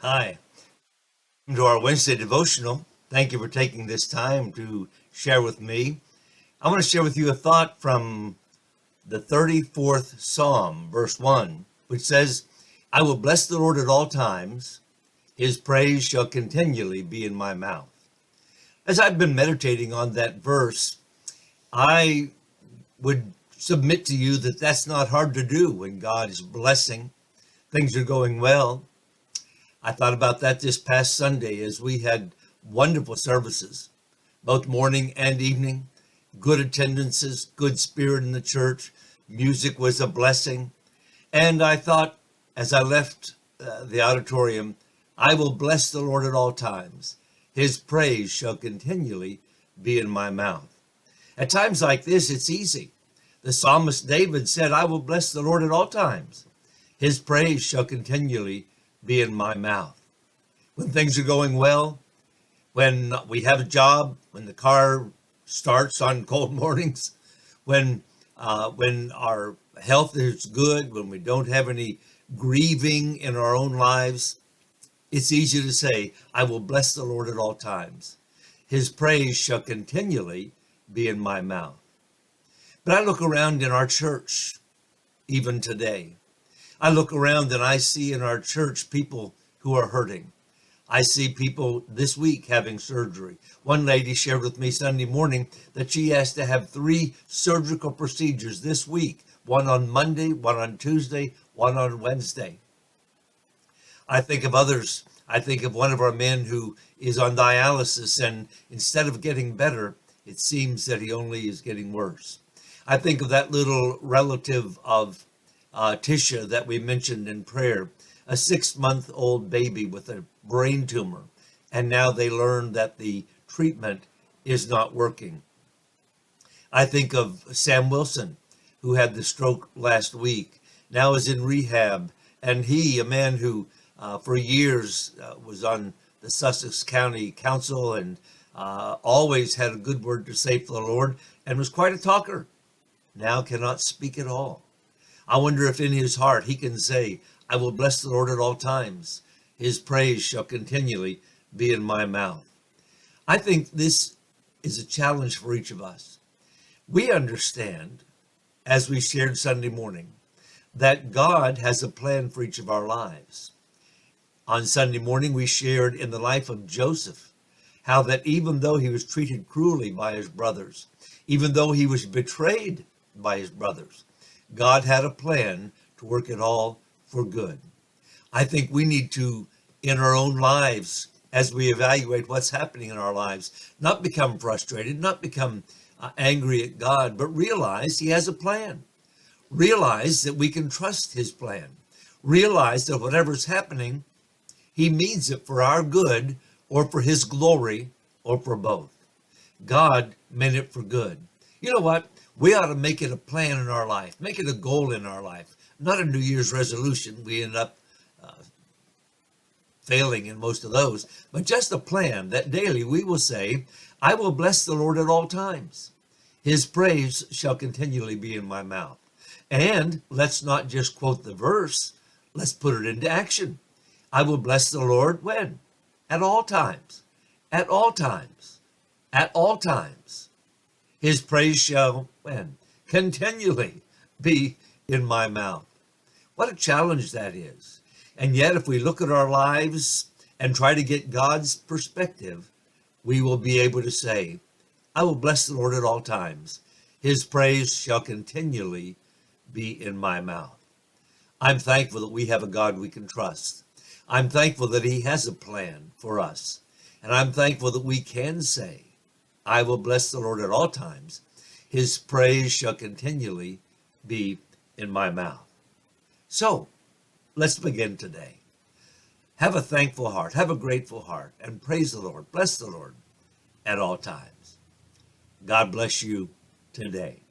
Hi, welcome to our Wednesday devotional. Thank you for taking this time to share with me. I want to share with you a thought from the 34th Psalm, verse 1, which says, I will bless the Lord at all times. His praise shall continually be in my mouth. As I've been meditating on that verse, I would submit to you that that's not hard to do when God is blessing. Things are going well. I thought about that this past Sunday as we had wonderful services, both morning and evening, good attendances, good spirit in the church. Music was a blessing. And I thought as I left the auditorium, I will bless the Lord at all times. His praise shall continually be in my mouth. At times like this, it's easy. The psalmist David said, I will bless the Lord at all times. His praise shall continually be in my mouth. When things are going well, when we have a job, when the car starts on cold mornings, when our health is good, when we don't have any grieving in our own lives, it's easy to say, I will bless the Lord at all times. His praise shall continually be in my mouth. But I look around in our church, even today. I look around and I see in our church people who are hurting. I see people this week having surgery. One lady shared with me Sunday morning that she has to have 3 surgical procedures this week, one on Monday, one on Tuesday, one on Wednesday. I think of others. I think of one of our men who is on dialysis, and instead of getting better, it seems that he only is getting worse. I think of that little relative of Tisha that we mentioned in prayer, a 6-month-old baby with a brain tumor, and now they learn that the treatment is not working. I think of Sam Wilson, who had the stroke last week, now is in rehab, and he, a man who for years was on the Sussex County Council and always had a good word to say for the Lord and was quite a talker, now cannot speak at all. I wonder if in his heart he can say, I will bless the Lord at all times. His praise shall continually be in my mouth. I think this is a challenge for each of us. We understand, as we shared Sunday morning, that God has a plan for each of our lives. On Sunday morning, we shared in the life of Joseph, how that even though he was treated cruelly by his brothers, even though he was betrayed by his brothers, God had a plan to work it all for good. I think we need to, in our own lives, as we evaluate what's happening in our lives, not become frustrated, not become angry at God, but realize he has a plan. Realize that we can trust his plan. Realize that whatever's happening, he means it for our good or for his glory or for both. God meant it for good. You know what? We ought to make it a plan in our life, make it a goal in our life, not a New Year's resolution. We end up failing in most of those, but just a plan that daily we will say, I will bless the Lord at all times. His praise shall continually be in my mouth. And let's not just quote the verse, let's put it into action. I will bless the Lord when? At all times, at all times, at all times. His praise shall, when? Continually be in my mouth. What a challenge that is. And yet, if we look at our lives and try to get God's perspective, we will be able to say, I will bless the Lord at all times. His praise shall continually be in my mouth. I'm thankful that we have a God we can trust. I'm thankful that he has a plan for us. And I'm thankful that we can say, I will bless the Lord at all times. His praise shall continually be in my mouth. So, let's begin today. Have a thankful heart, have a grateful heart, and praise the Lord, bless the Lord at all times. God bless you today.